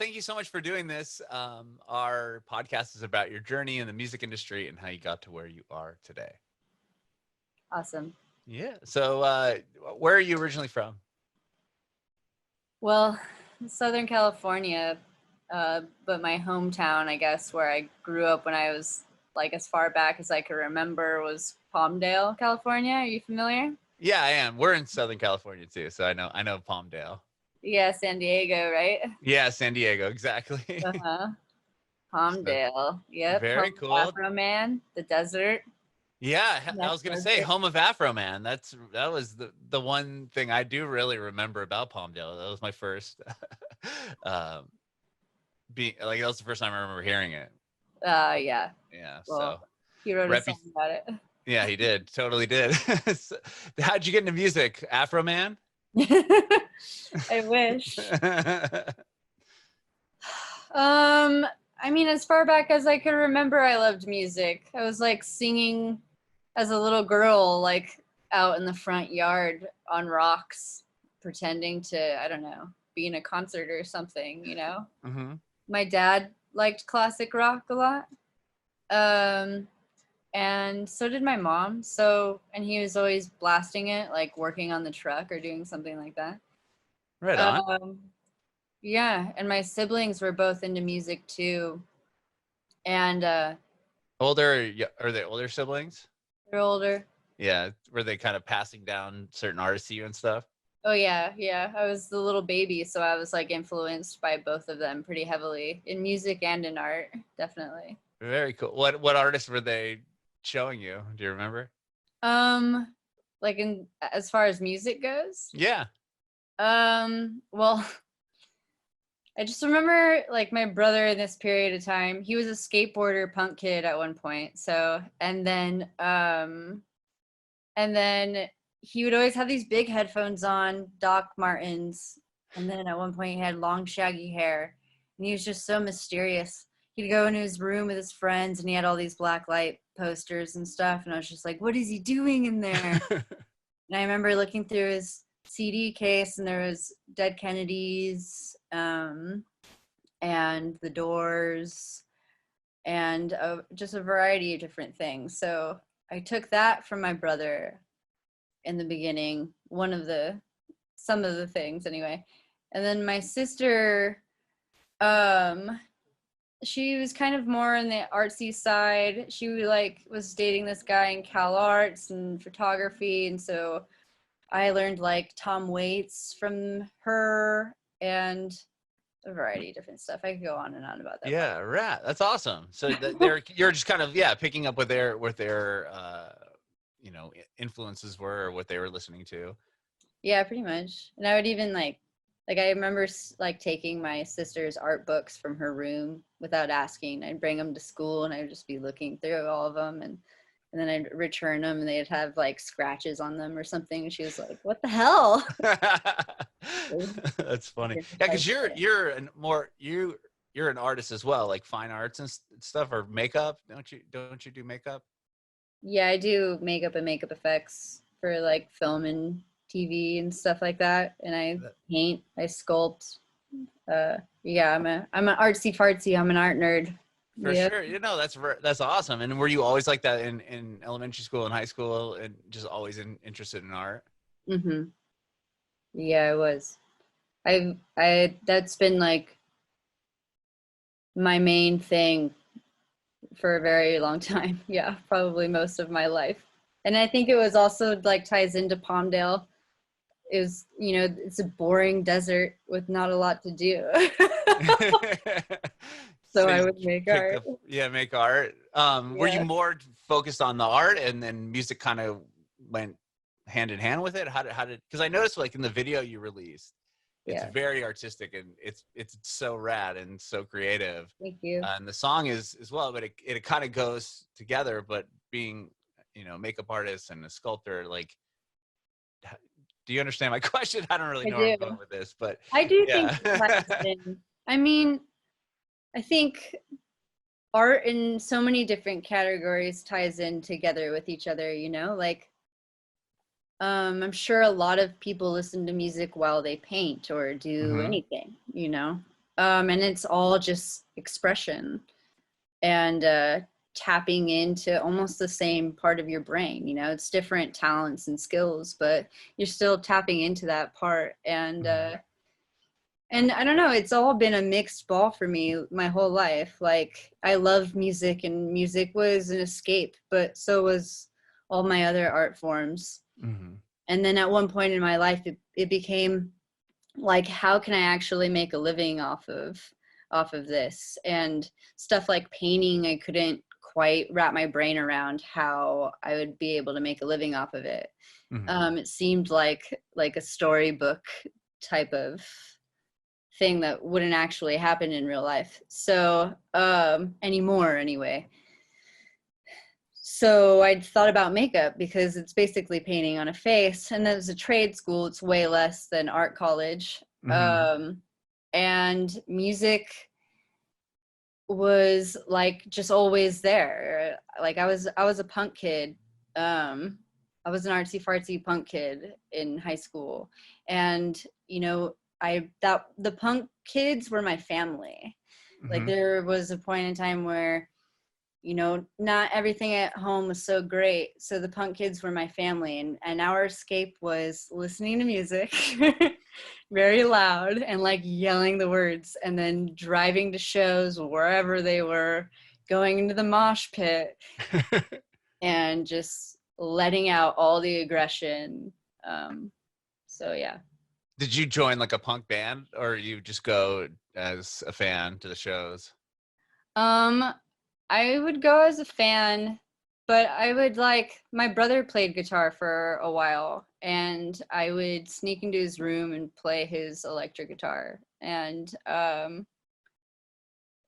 thank you so much for doing this. Our podcast is about your journey in the music industry and how you got to where you are today. Awesome. Yeah. So, where are you originally from? Well, Southern California, but my hometown, I guess, where I grew up when I was like as far back as I could remember was Palmdale, California. Are you familiar? Yeah, I am. We're in Southern California too, so I know Palmdale. Yeah, San Diego, right? Yeah, San Diego, exactly. Uh-huh. So, Palmdale. Yep. very Home of cool. Afro Man, the desert. Yeah, I That's was gonna say desert. home of Afro Man. That was the one thing I do really remember about Palmdale. That was my first um being like that was the first time I remember hearing it. Yeah. Yeah, Well, so he wrote a repu- song about it. yeah, he did. Totally did. So, how'd you get into music? Afro Man? I wish. Um, I mean, as far back as I could remember, I loved music. I was like singing as a little girl, like out in the front yard on rocks, pretending to, I don't know, be in a concert or something, you know? Hmm. My dad liked classic rock a lot. Um, and so did my mom. So, and he was always blasting it, like working on the truck or doing something like that. Right on. Um, yeah, and my siblings were both into music too. And Older, yeah, are they older siblings? they're older. Yeah, were they kind of passing down certain artists to you and stuff? Oh yeah, yeah. I was the little baby, so I was like influenced by both of them pretty heavily in music and in art, definitely. Very cool. What artists were they showing you? Do you remember? Um, like in as far as music goes, Yeah. well, I just remember like my brother in this period of time, he was a skateboarder punk kid at one point. So, and then he would always have these big headphones on, Doc Martens. And then at one point he had long shaggy hair and he was just so mysterious. He'd go into his room with his friends and he had all these black light posters and stuff. And I was just like, what is he doing in there? And I remember looking through his CD case and there was Dead Kennedys, and The Doors and just a variety of different things. So I took that from my brother in the beginning, some of the things anyway. And then my sister, she was kind of more on the artsy side. She was dating this guy in Cal Arts and photography, and so I learned like Tom Waits from her and a variety of different stuff. I could go on and on about that. Yeah, right. That's awesome. So you're just kind of picking up what their influences were or what they were listening to. Yeah, pretty much. And I would even like I remember like taking my sister's art books from her room without asking. I'd bring them to school and I'd just be looking through all of them and then I'd return them and they'd have like scratches on them or something. And she was like, "What the hell?" That's funny. Yeah, because you're an artist as well, like fine arts and stuff or makeup. Don't you do makeup? Yeah, I do makeup and makeup effects for like film and TV and stuff like that. And I paint, I sculpt. Yeah, I'm an artsy fartsy. I'm an art nerd. For Yeah. sure. That's awesome. And were you always like that in elementary school and high school and just always interested in art? Mhm. Yeah, I was. I that's been like my main thing for a very long time. Yeah, probably most of my life. And I think it was also like ties into Palmdale. It was, it's a boring desert with not a lot to do. So So I you would make picked art. up, make art. Were you Yeah. more focused on the art and then music kind of went hand in hand with it? How did, because I noticed like in the video you released, it's Yeah. very artistic and it's so rad and so creative. Thank you. And the song is as well, but it kind of goes together. But being, makeup artist and a sculptor, like, do you understand my question? I don't really I know where I'm do. going with this, but I do think yeah. it ties in. I mean, I think art in so many different categories ties in together with each other, like I'm sure a lot of people listen to music while they paint or do Hmm. anything, And it's all just expression and tapping into almost the same part of your brain. You know, it's different talents and skills, but you're still tapping into that part. And I don't know, it's all been a mixed ball for me my whole life. Like, I love music, and music was an escape, but so was all my other art forms. Mm-hmm. And then at one point in my life, it became like, how can I actually make a living off of this? And stuff like painting, I couldn't quite wrap my brain around how I would be able to make a living off of it. Mm-hmm. It seemed like a storybook type of thing that wouldn't actually happen in real life. So anymore anyway. So I thought about makeup because it's basically painting on a face, and as a trade school, it's way less than art college. Mm-hmm. And music was like just always there. Like, I was a punk kid. I was an artsy fartsy punk kid in high school, and you know, the punk kids were my family. Like, Mm-hmm. there was a point in time where, you know, not everything at home was so great, so the punk kids were my family, and our escape was listening to music very loud and like yelling the words, and then driving to shows wherever they were, going into the mosh pit and just letting out all the aggression. So yeah. Did you join like a punk band, or you just go as a fan to the shows? um I would go as a fan, but I would, like, my brother played guitar for a while, and I would sneak into his room and play his electric guitar. And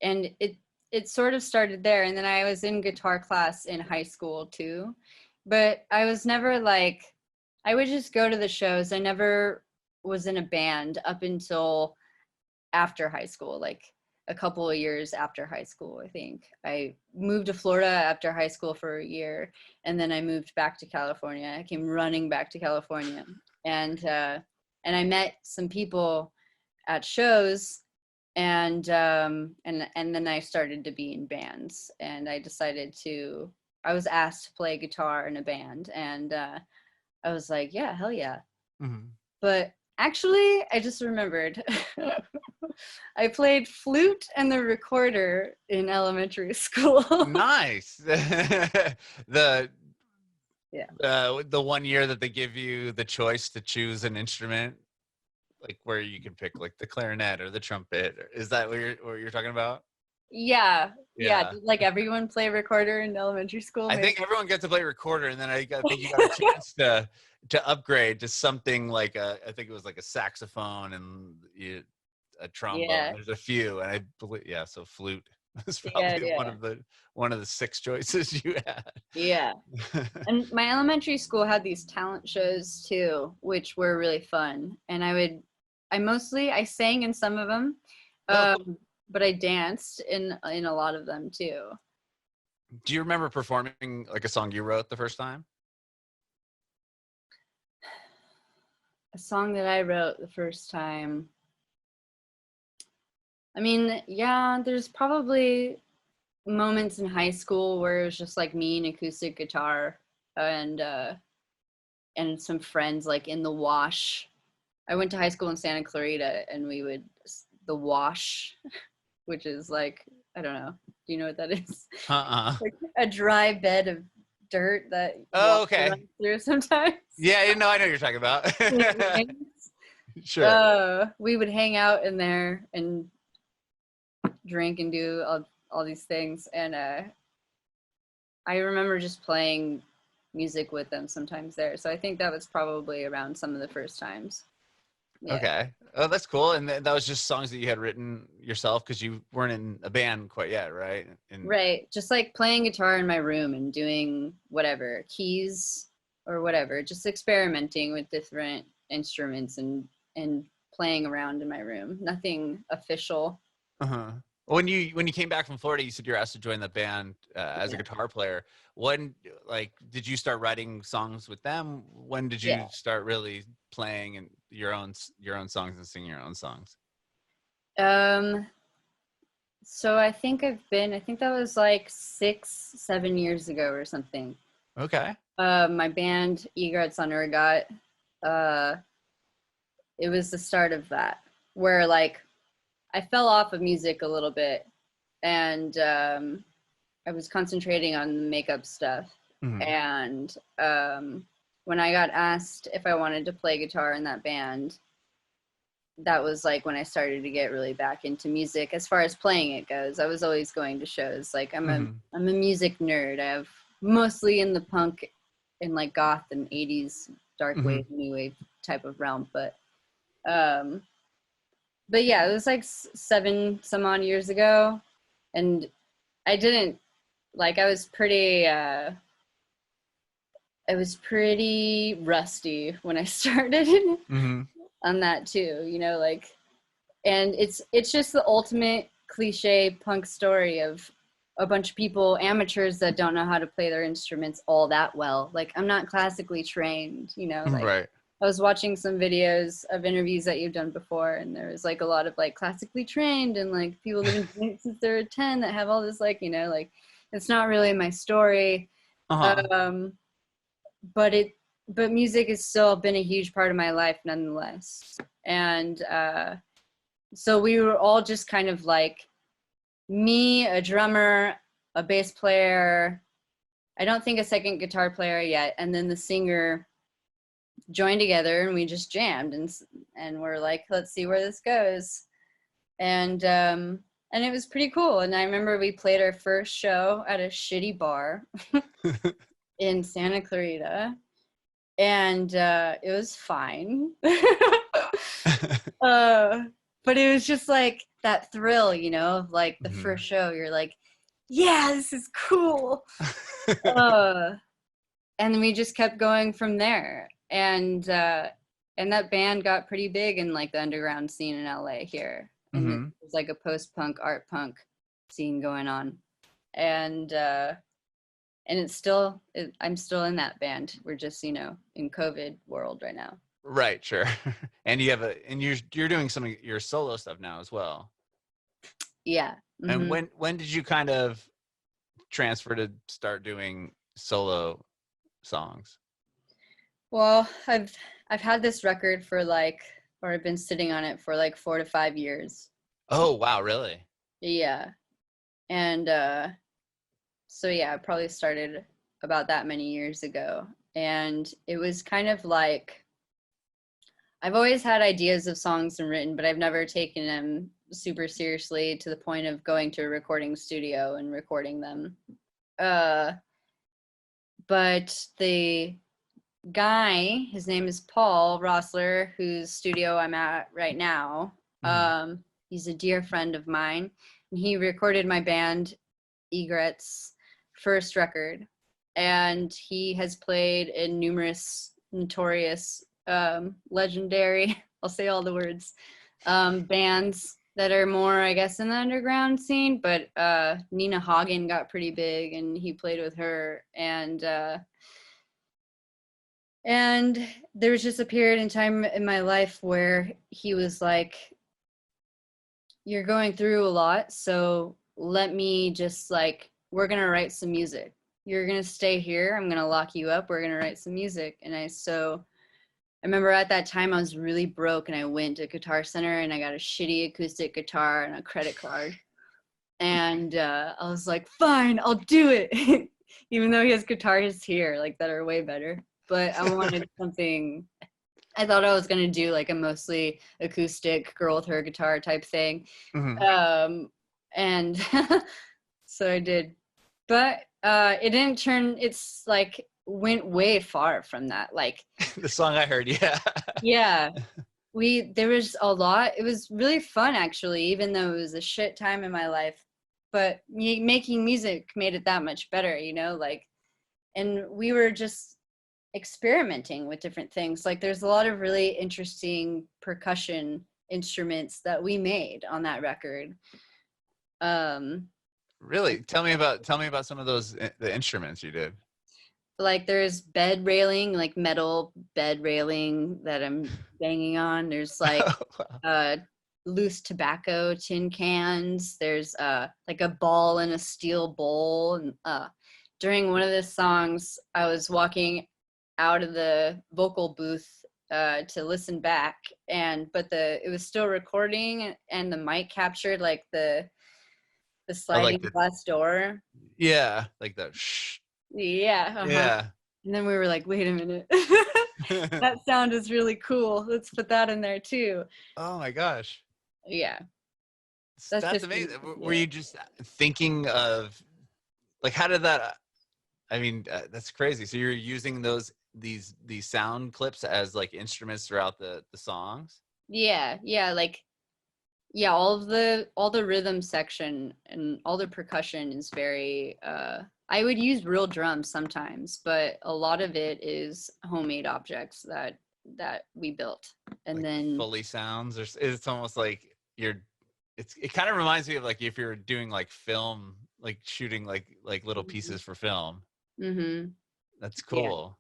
it sort of started there, and then I was in guitar class in high school too. But I was never like, I would just go to the shows. I never was in a band up until after high school, like a couple of years after high school. I think I moved to Florida after high school for a year, and then I moved back to California. I came running back to California, and I met some people at shows, and then I started to be in bands, and I was asked to play guitar in a band, and I was like, yeah, hell yeah. Mm-hmm. But actually, I just remembered. I played flute and the recorder in elementary school. Nice. The Yeah. the 1 year that they give you the choice to choose an instrument, like where you can pick like the clarinet or the trumpet. Is that what you're talking about? Yeah. Yeah. Yeah. Did like everyone play recorder in elementary school? I Maybe. think everyone gets to play recorder, and then I think you got a chance to upgrade to something like I think it was like a saxophone and a trombone. Yeah. There's a few, and I believe so flute was Yeah. probably Yeah. one of the six choices you had. Yeah. And my elementary school had these talent shows too, which were really fun. And I sang in some of them, Oh, cool. but I danced in a lot of them too. Do you remember performing like a song you wrote the first time? A song that I wrote the first time. I mean, yeah, there's probably moments in high school where it was just like me and acoustic guitar and some friends like in the wash. I went to high school in Santa Clarita, and we would the wash, which is like, I don't know. Do you know what that is? Uh-uh. Like a dry bed of dirt that Oh, water okay. runs through sometimes. Yeah, I know what you're talking about. Sure. We would hang out in there and drink and do all these things, and I remember just playing music with them sometimes there. So I think that was probably around some of the first times. Yeah. Okay. Oh, that's cool. And that was just songs that you had written yourself because you weren't in a band quite yet, right? Right. Just like playing guitar in my room and doing whatever, keys or whatever, just experimenting with different instruments and playing around in my room. Nothing official. Uh-huh. When you came back from Florida, you said you were asked to join the band as a Yeah. guitar player. When did you start writing songs with them? When did you Yeah. start really playing and your own songs and singing your own songs? Um, so I think that was like 6, 7 years ago or something. Okay. My band Egrets On Ergot, uh, it was the start of that, where like I fell off of music a little bit, and I was concentrating on the makeup stuff. Mm-hmm. And when I got asked if I wanted to play guitar in that band, that was like when I started to get really back into music as far as playing it goes. I was always going to shows. Like I'm a music nerd. I have mostly in the punk and like goth and 80s dark wave, new wave type of realm, um but yeah, it was like 7 some odd years ago, and I didn't like I was pretty rusty when I started on that too, you know, like, and it's just the ultimate cliche punk story of a bunch of people, amateurs that don't know how to play their instruments all that well. Like, I'm not classically trained, you know, like Right. I was watching some videos of interviews that you've done before, and there was like a lot of like classically trained and like people living since they're 10 that have all this, like, you know, like it's not really my story. Um, but music has still been a huge part of my life nonetheless. And so we were all just kind of like me, a drummer, a bass player, I don't think a second guitar player yet, and then the singer joined together, and we just jammed, and we're like, let's see where this goes. And it was pretty cool. And I remember we played our first show at a shitty bar in Santa Clarita, and it was fine. But it was just like that thrill, you know, of like the first show. You're like, yeah, this is cool. And then we just kept going from there. And that band got pretty big in like the underground scene in LA here. And it was like a post-punk, art punk scene going on. And it's still, I'm still in that band. We're just, you know, in COVID world right now. Right, sure. And you're doing some of your solo stuff now as well. Yeah. And when did you kind of transfer to start doing solo songs? Well, I've had this record for like, or I've been sitting on it for like 4 to 5 years. Oh, wow, really? Yeah. And so yeah, I probably started about that many years ago. And it was kind of like, I've always had ideas of songs and written, but I've never taken them super seriously to the point of going to a recording studio and recording them. But the guy, his name is Paul Roessler, whose studio I'm at right now. He's a dear friend of mine, and he recorded my band Egret's first record, and he has played in numerous notorious, legendary, I'll say all the words, bands that are more, I guess, in the underground scene. But Nina Hagen got pretty big, and he played with her. And there was just a period in time in my life where he was like, you're going through a lot, so let me just like, we're gonna write some music. You're gonna stay here, I'm gonna lock you up, we're gonna write some music. And I remember at that time I was really broke, and I went to Guitar Center and I got a shitty acoustic guitar and a credit card. And I was like, fine, I'll do it. Even though he has guitars here like that are way better. But I wanted something, I thought I was going to do like a mostly acoustic girl with her guitar type thing. And so I did. But it didn't turn, it's like went way far from that. Like the song I heard, yeah. Yeah. There was a lot. It was really fun, actually, even though it was a shit time in my life. But making music made it that much better, you know, like, and we were just experimenting with different things. Like, there's a lot of really interesting percussion instruments that we made on that record. Really? Tell me about some of those, the instruments you did. Like, there's bed railing, like metal bed railing that I'm banging on. There's like loose tobacco tin cans. There's like a ball in a steel bowl. And during one of the songs, I was walking out of the vocal booth to listen back, but it was still recording, and the mic captured like the I like sliding the glass door. yeah, like the shh. Yeah. Yeah. And then we were like, wait a minute. That sound is really cool. Let's put that in there too. Oh my gosh. Yeah. That's That's just amazing. Were yeah. you just thinking of like how did that I mean, that's crazy. So you're using these sound clips as like instruments throughout the songs? Yeah, like yeah, all the rhythm section and all the percussion is very I would use real drums sometimes, but a lot of it is homemade objects that we built. And Like then Foley sounds, or it's almost like you're. It kind of reminds me of like if you're doing like film, like shooting like little pieces for film. mm-hmm. That's Yeah. cool.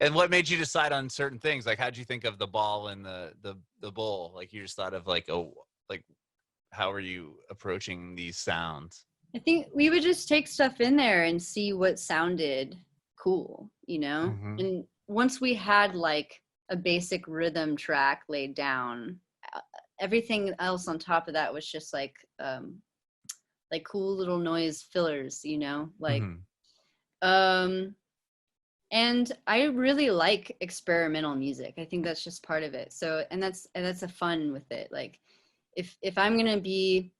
And what made you decide on certain things? Like, how'd you think of the ball and the bowl? Like, you just thought of like, oh, like, how are you approaching these sounds? I think we would just take stuff in there and see what sounded cool, you know? Mm-hmm. And once we had like a basic rhythm track laid down, uh, everything else on top of that was just like cool little noise fillers, you know? Like Mm-hmm. um and I really like experimental music. I think that's just part of it. So and that's a fun with it. Like if I'm going to be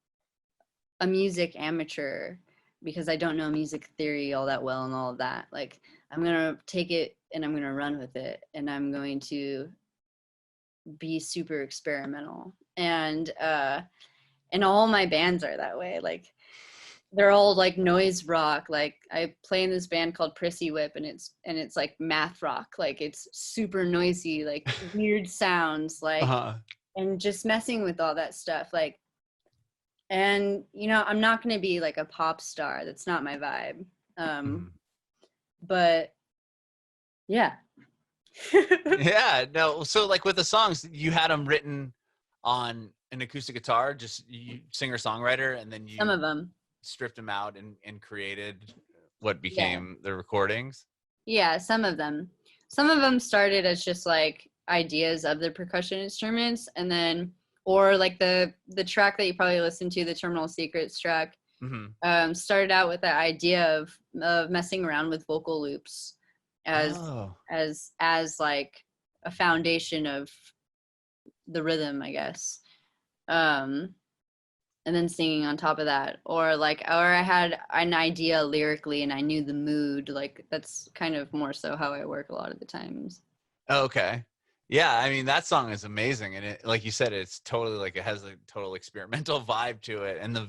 a music amateur because I don't know music theory all that well and all of that. Like I'm gonna take it and I'm gonna run with it and I'm going to be super experimental. And all my bands are that way. Like they're all like noise rock. Like I play in this band called Prissy Whip and it's like math rock. Like it's super noisy, like weird sounds, like Uh-huh. and just messing with all that stuff. Like and you know I'm not going to be like a pop star, that's not my vibe. Mm-hmm. But yeah. Yeah, no. So like with the songs, you had them written on an acoustic guitar, just you singer songwriter, and then Some you of them. stripped them out and created what Yeah, became the recordings. yeah, some of them started as just like ideas of the percussion instruments, and then or like the track that you probably listened to, the Terminal Secrets track, Mm-hmm. started out with the idea of messing around with vocal loops as Oh, like a foundation of the rhythm, I guess. Um, and then singing on top of that, or I had an idea lyrically and I knew the mood. Like that's kind of more so how I work a lot of the times. okay. Yeah, I mean that song is amazing, and it, like you said, it's totally like it has a total experimental vibe to it, and the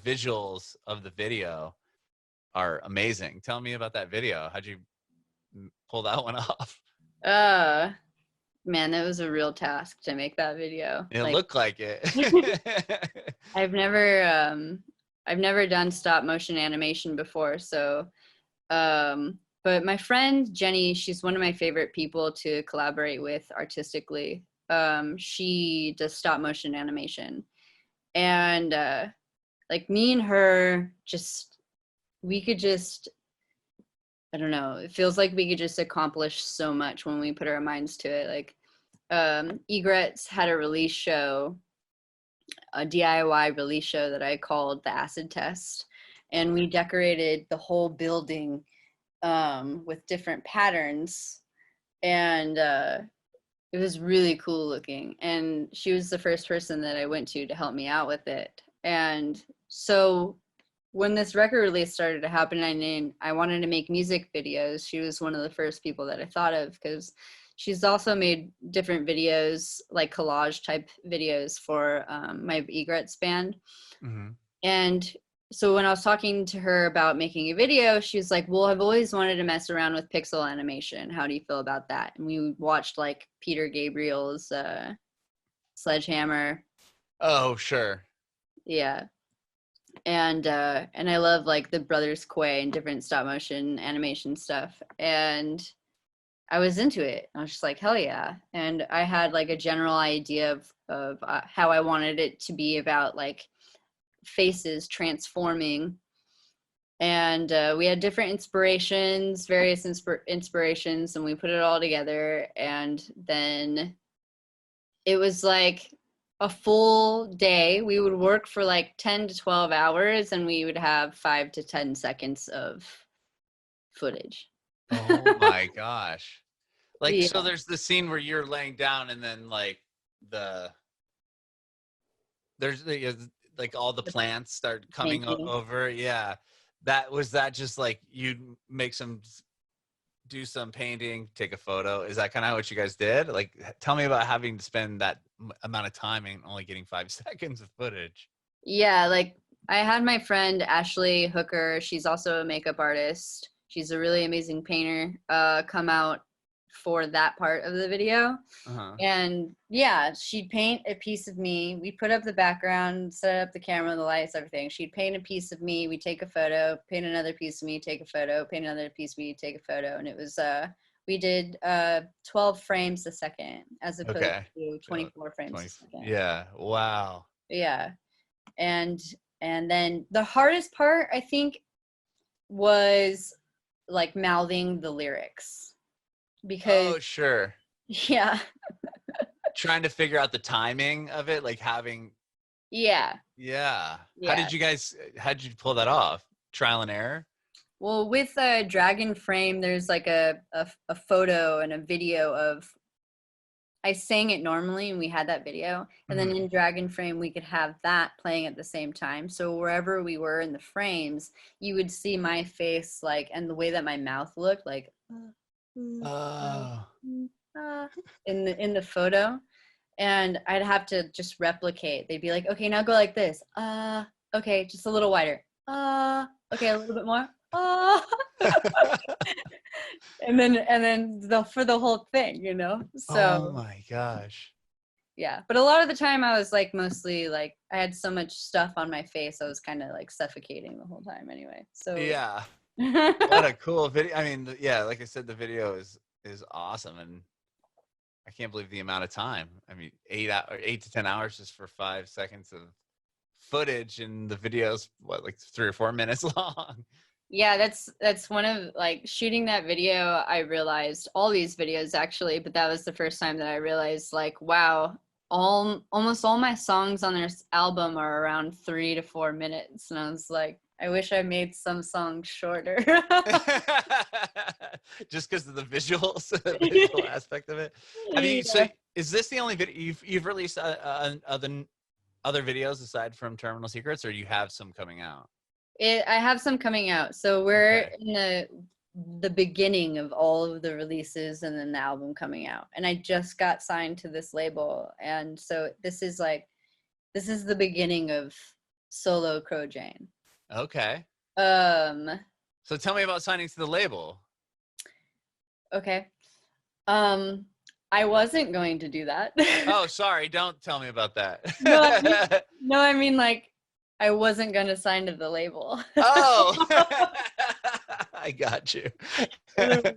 visuals of the video are amazing. Tell me about that video. How'd you pull that one off? Uh Man, that was a real task to make that video. It Like looked like it. I've never I've never done stop motion animation before, so but my friend Jenny, she's one of my favorite people to collaborate with artistically. She does stop motion animation. And like me and her just we could just I don't know, it feels like we could just accomplish so much when we put our minds to it. Like Egrets had a release show, a DIY release show that I called the Acid Test, and we decorated the whole building with different patterns, and it was really cool looking. And she was the first person that I went to help me out with it. And so when this record release started to happen and I wanted to make music videos, she was one of the first people that I thought of, because she's also made different videos, like collage type videos for my Egrets band. Mm-hmm. And so when I was talking to her about making a video, she was like, well, I've always wanted to mess around with pixel animation. How do you feel about that? And we watched like Peter Gabriel's Sledgehammer. Oh, sure. Yeah. And I love like the Brothers Quay and different stop motion animation stuff. And I was into it. I was just like, hell yeah. And I had like a general idea of how I wanted it to be about like faces transforming. And we had different inspirations, various inspirations, and we put it all together. And then it was like a full day. We would work for like 10 to 12 hours, and we would have 5 to 10 seconds of footage. Oh my gosh. Like, Yeah. so there's the scene where you're laying down and then like there's like all the plants start coming Painting. over. Yeah. That just like you'd do some painting, take a photo. Is that kind of what you guys did? Like, tell me about having to spend that amount of time and only getting 5 seconds of footage. Yeah, like I had my friend Ashley Hooker. She's also a makeup artist. She's a really amazing painter. Come out for that part of the video. Uh-huh. And yeah, she'd paint a piece of me. We put up the background, set up the camera, the lights, everything. She'd paint a piece of me. We take a photo, paint another piece of me, take a photo, paint another piece of me, take a photo. And it was, we did 12 frames a second as opposed Okay. to 24 frames a 20. second. Yeah. Wow. Yeah. And then the hardest part, I think, was like mouthing the lyrics. Because, Oh, sure. yeah. Trying to figure out the timing of it, like having. Yeah. Yeah. Yeah. How did you pull that off? Trial and error? Well, with a Dragon Frame, there's like a photo and a video of, I sang it normally and we had that video. And then in Dragon Frame, we could have that playing at the same time. So wherever we were in the frames, you would see my face, like, and the way that my mouth looked, like, Oh. in the photo. And I'd have to just replicate. They'd be like, okay, now go like this. Okay, just a little wider. Okay, a little bit more. And then for the whole thing, you know? Oh So my gosh. yeah. But a lot of the time I was like mostly like I had so much stuff on my face, I was kind of like suffocating the whole time anyway. So Yeah. What a cool video. I mean, yeah, like I said, the video is awesome, and I can't believe the amount of time. I mean, 8 to 10 hours just for 5 seconds of footage, and the video's what, like 3 or 4 minutes long. yeah, that's one of like shooting that video. I realized all these videos actually, but that was the first time that I realized like, wow, almost all my songs on this album are around 3 to 4 minutes, and I was like, I wish I made some songs shorter. Just because of the visuals, the visual aspect of it. So Yeah. is this the only video you've released other videos aside from Terminal Secrets, or you have some coming out? I have some coming out. So we're Okay. in the beginning of all of the releases and then the album coming out. And I just got signed to this label. And so this is the beginning of solo CrowJane. Okay. Um So tell me about signing to the label. okay. I wasn't going to do that. Oh, sorry. Don't tell me about that. I mean like I wasn't going to sign to the label. Oh, I got you. That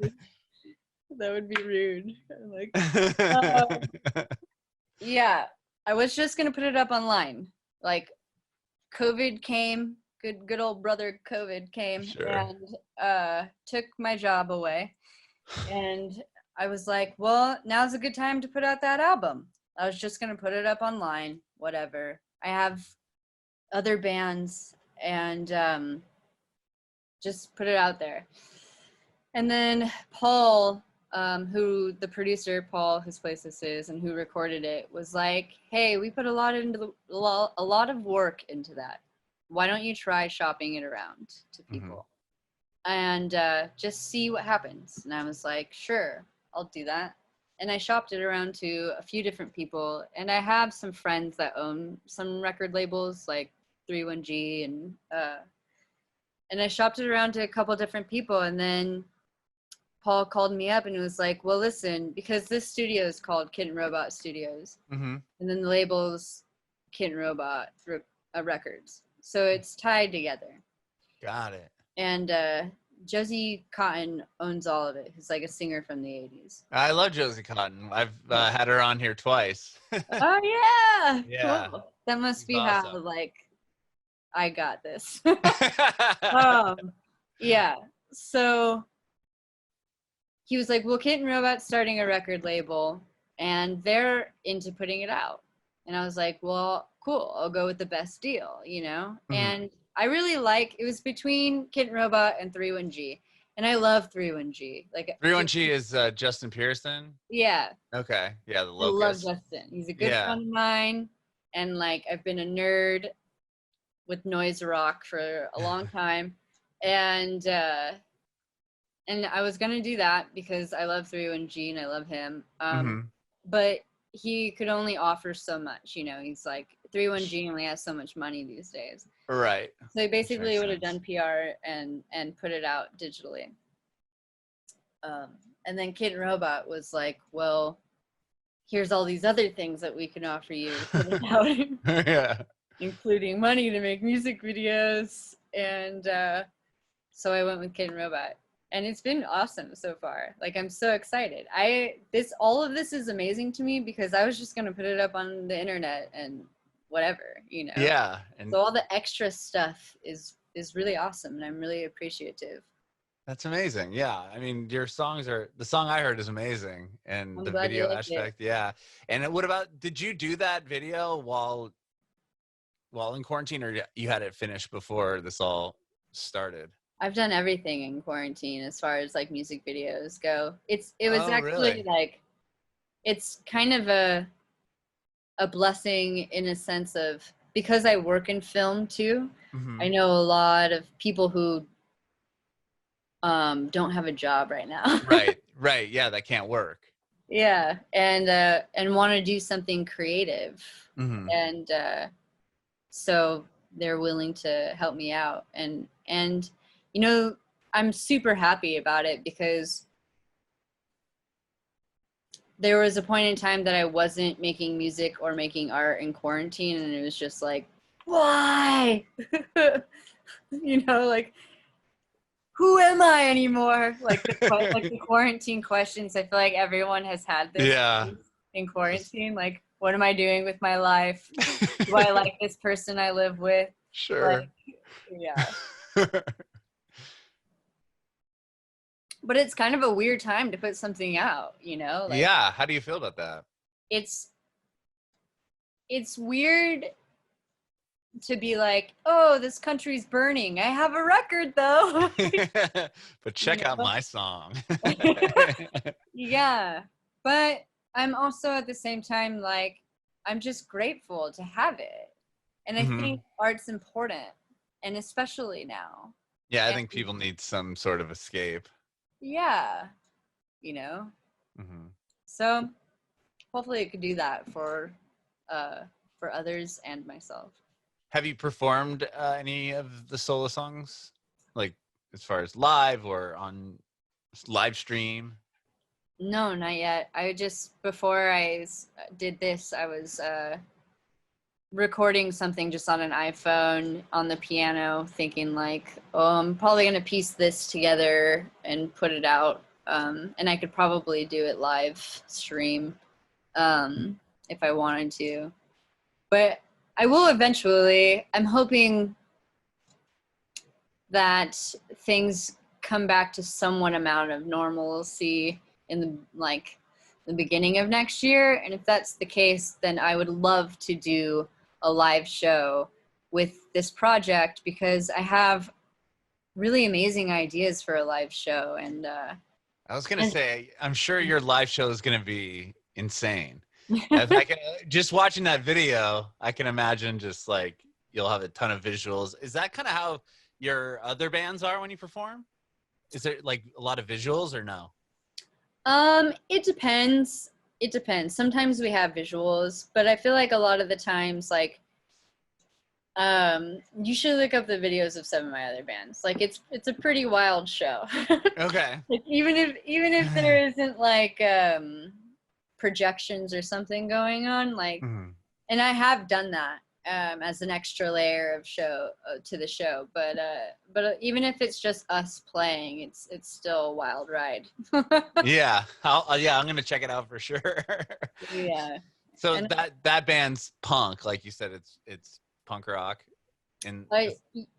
would be rude. Like, yeah, I was just gonna put it up online. Like, COVID came, good old brother COVID came, Sure. and took my job away. And I was like, well, now's a good time to put out that album. I was just gonna put it up online, whatever. I have other bands, and just put it out there. And then Paul, who the producer, Paul, whose place this is, and who recorded it, was like, "Hey, we put a lot of work into that. Why don't you try shopping it around to people, and just see what happens?" And I was like, "Sure, I'll do that." And I shopped it around to a few different people, and I have some friends that own some record labels like 31G, and I shopped it around to a couple different people, and then Paul called me up and was like, well, listen, because this studio is called Kitten Robot Studios, and then the label's Kitten Robot Records. So it's tied together. Got it. And Josie Cotton owns all of it. Who's like a singer from the 80s. I love Josie Cotton. I've had her on here twice. Oh yeah, Yeah, cool. That must she's be how awesome. like I got this. Yeah. So he was like, well, Kitten Robot's starting a record label and they're into putting it out. And I was like, well, cool. I'll go with the best deal, you know? Mhm. And I really it was between Kitten Robot and 31G. And I love 31G. Like, 31G is Justin Pearson. yeah, Okay, yeah, the I love Locust. Justin. He's a good Yeah. friend of mine. And like, I've been a nerd with noise rock for a long time. And I was gonna do that because I love 31G and I love him. But he could only offer so much, you know. He's like 31G only has so much money these days. Right. So he basically would have done PR and put it out digitally. And then Kitten Robot was like, well, here's all these other things that we can offer you to put it out. Yeah. Including money to make music videos. And so I went with Kitten Robot. And it's been awesome so far. Like, I'm so excited. All of this is amazing to me because I was just gonna put it up on the internet and whatever, you know. Yeah. And so all the extra stuff is really awesome, and I'm really appreciative. that's amazing. Yeah. I mean, the song I heard is amazing. And I'm the glad you video liked it. aspect, yeah. And what about, did you do that video while in quarantine, or you had it finished before this all started? I've done everything in quarantine as far as like music videos go. It was actually really? like, it's kind of a blessing in a sense of, because I work in film too. Mm-hmm. I know a lot of people who don't have a job right now. Right. Yeah, that can't work. Yeah, and want to do something creative. Mm-hmm. And so they're willing to help me out, and you know, I'm super happy about it because there was a point in time that I wasn't making music or making art in quarantine, and it was just like, why? You know, like, who am I anymore? Like the quarantine questions. I feel like everyone has had this in quarantine. Like, what am I doing with my life? Do I like this person I live with? Sure. Like, yeah. But it's kind of a weird time to put something out, you know? Like, yeah. How do you feel about that? It's weird to be like, oh, this country's burning. I have a record though. But check out my song. Yeah. But I'm also at the same time like, I'm just grateful to have it. And I think art's important, and especially now. Yeah, I think people need some sort of escape. Yeah. You know? So hopefully it could do that for others and myself. Have you performed any of the solo songs, like as far as live or on live stream? No, not yet. Before I did this, I was recording something just on an iPhone on the piano, thinking like, oh, I'm probably going to piece this together and put it out. And I could probably do it live stream if I wanted to. But I will eventually. I'm hoping that things come back to somewhat amount of normalcy in the beginning of next year. And if that's the case, then I would love to do a live show with this project because I have really amazing ideas for a live show. And I was going to say, I'm sure your live show is going to be insane. If I can, just watching that video, I can imagine just like you'll have a ton of visuals. Is that kind of how your other bands are when you perform? Is there like a lot of visuals or no? It depends. It depends. Sometimes we have visuals, but I feel like a lot of the times, like, you should look up the videos of some of my other bands. Like, it's a pretty wild show. Okay. Like, even if there isn't like projections or something going on, like, and I have done that. as an extra layer of show to the show. But even if it's just us playing, it's still a wild ride. Yeah, I'm gonna check it out for sure. Yeah. So And that band's punk, like you said, it's punk rock, and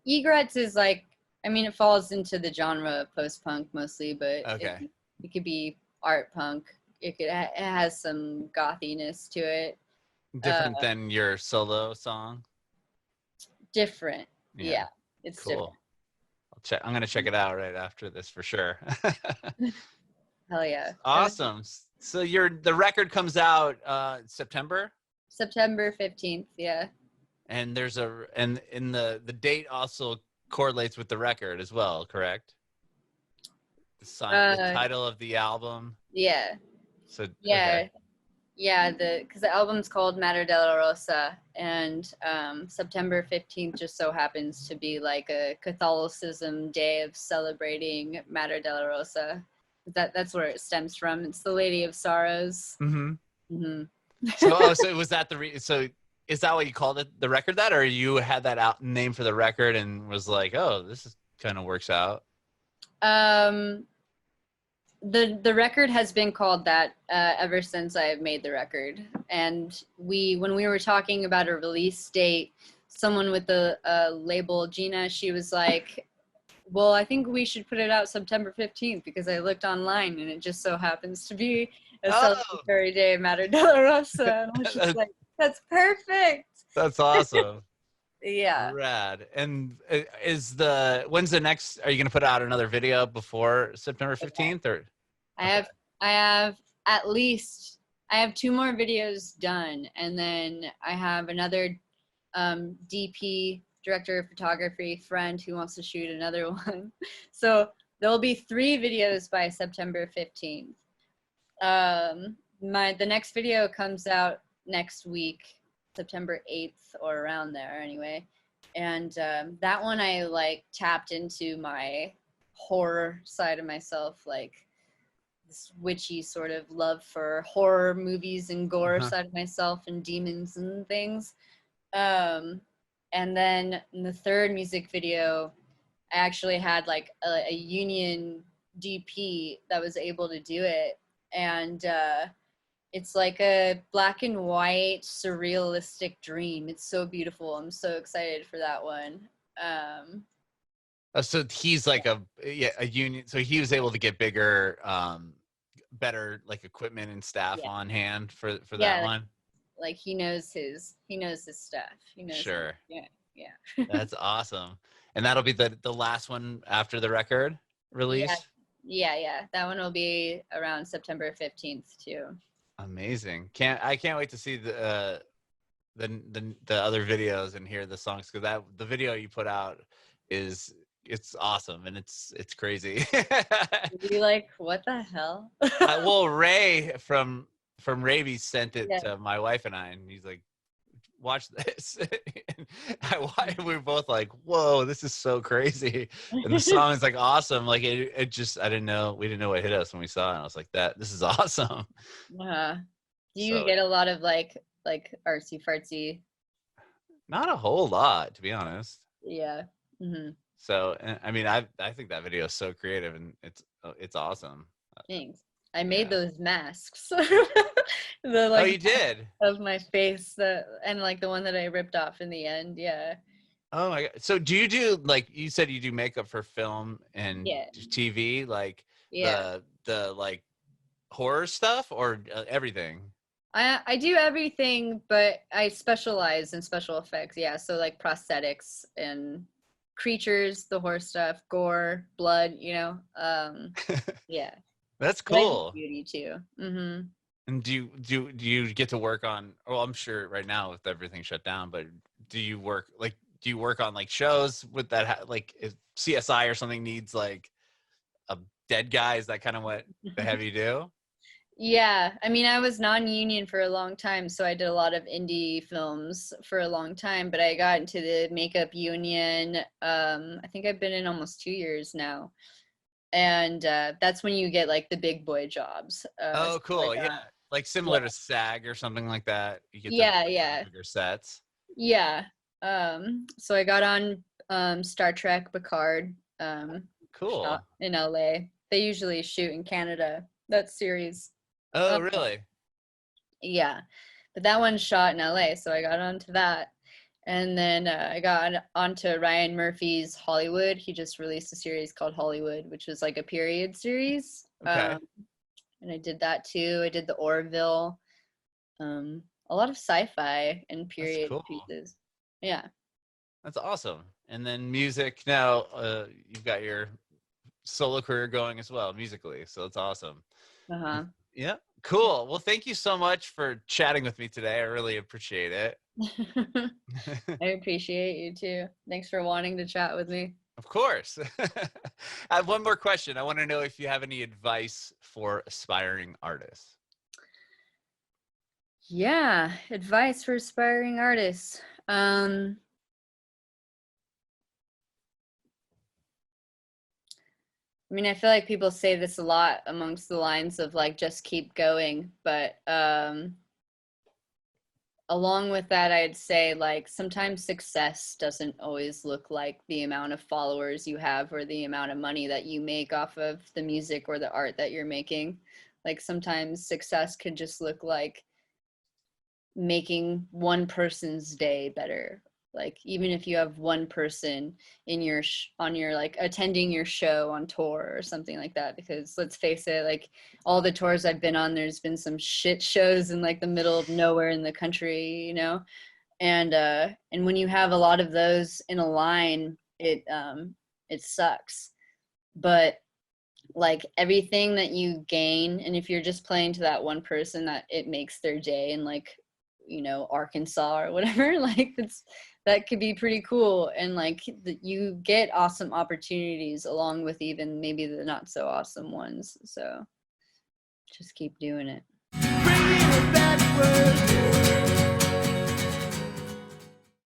Egrets is like, I mean, it falls into the genre of post-punk mostly, but okay, it could be art punk. It has some gothiness to it. different than your solo song. Different. Yeah, Yeah, it's cool. I'll check. I'm gonna check it out right after this for sure. different. Hell yeah. Awesome. So the record comes out September, September 15th. Yeah. and and in the date also correlates with the record as well, correct? The title of the album. Yeah. So Yeah. okay. Yeah, because the album's called Mater Dolorosa, and September 15th just so happens to be like a Catholicism day of celebrating Mater Dolorosa. That's where it stems from. It's the Lady of Sorrows. Mm-hmm. Mm-hmm. So was that so is that what you called it, the record, that, or you had that out name for the record and was like, oh, this is kind of works out? The record has been called that ever since I have made the record. And when we were talking about a release date, someone with the label, Gina, she was like, well, I think we should put it out September 15th because I looked online and it just so happens to be a celebratory day of Mater Dolorosa. And I was just like, that's perfect. That's awesome. Yeah. Rad. And when's the next, are you going to put out another video before September 15th or? I have at least, I have 2 more videos done, and then I have another DP, director of photography, friend who wants to shoot another one. So there'll be 3 videos by September 15th. The next video comes out next week, September 8th or around there anyway. And that one I like tapped into my horror side of myself, like this witchy sort of love for horror movies and gore side of myself and demons and things. And then in the 3rd music video, I actually had like a union DP that was able to do it. And it's like a black and white surrealistic dream. It's so beautiful. I'm so excited for that one. So he's like a union. So he was able to get bigger, better like equipment and staff on hand for that one. Like he knows his stuff. He knows. Sure. Yeah. That's awesome. And that'll be the last one after the record release. Yeah. That one will be around September 15th too. Amazing. I can't wait to see the other videos and hear the songs, because the video you put out it's awesome and it's crazy. You're like, what the hell? Well, Ray from Rabies sent it to my wife and I, and he's like, watch this. We were both like, whoa, this is so crazy. And the song is like awesome. Like it just, we didn't know what hit us when we saw it. And I was like, this is awesome. Do you get a lot of like artsy fartsy? Not a whole lot, to be honest. Yeah. Mm-hmm. So, I mean, I think that video is so creative and it's awesome. Thanks. I made those masks. Oh, you did? Of my face, and like the one that I ripped off in the end. Yeah. Oh my God. So do you do, like you said, you do makeup for film and TV, like the like horror stuff, or everything? I do everything, but I specialize in special effects. Yeah. So like prosthetics and creatures, the horror stuff, gore, blood, yeah. That's cool. Beauty too. Mm-hmm. And do you get to work on, well, I'm sure right now with everything shut down, but do you work on like shows with that, like if CSI or something needs like a dead guy, is that kind of what they have you do? Yeah, I mean, I was non-union for a long time, so I did a lot of indie films for a long time, but I got into the makeup union. I think I've been in almost 2 years now. And that's when you get like the big boy jobs. Oh, cool. Like similar to SAG or something like that. You get bigger sets. Yeah. So I got on Star Trek Picard. Cool. Shot in LA. They usually shoot in Canada. That series. Oh, Um, really? yeah, but that one shot in LA, so I got onto that. And then I got onto Ryan Murphy's Hollywood. He just released a series called Hollywood, which was like a period series. Okay. And I did that too. I did the Orville. A lot of sci-fi and That's period cool. pieces. Yeah. That's awesome. And then music. Now, you've got your solo career going as well, musically. So it's awesome. Uh-huh. Yeah. Cool. Well, thank you so much for chatting with me today. I really appreciate it. I appreciate you too. Thanks for wanting to chat with me. Of course. I have one more question. I want to know if you have any advice for aspiring artists. Yeah, advice for aspiring artists. I mean, I feel like people say this a lot amongst the lines of like, just keep going. But along with that, I'd say like sometimes success doesn't always look like the amount of followers you have or the amount of money that you make off of the music or the art that you're making. Like sometimes success could just look like making one person's day better. Like even if you have one person in your on your like attending your show on tour or something like that, because let's face it, like all the tours I've been on, there's been some shit shows in like the middle of nowhere in the country, you know. And when you have a lot of those in a line, it sucks. But like everything that you gain, and if you're just playing to that one person, that it makes their day, and like, you know, Arkansas or whatever, like that could be pretty cool. And like you get awesome opportunities along with even maybe the not so awesome ones. So just keep doing it.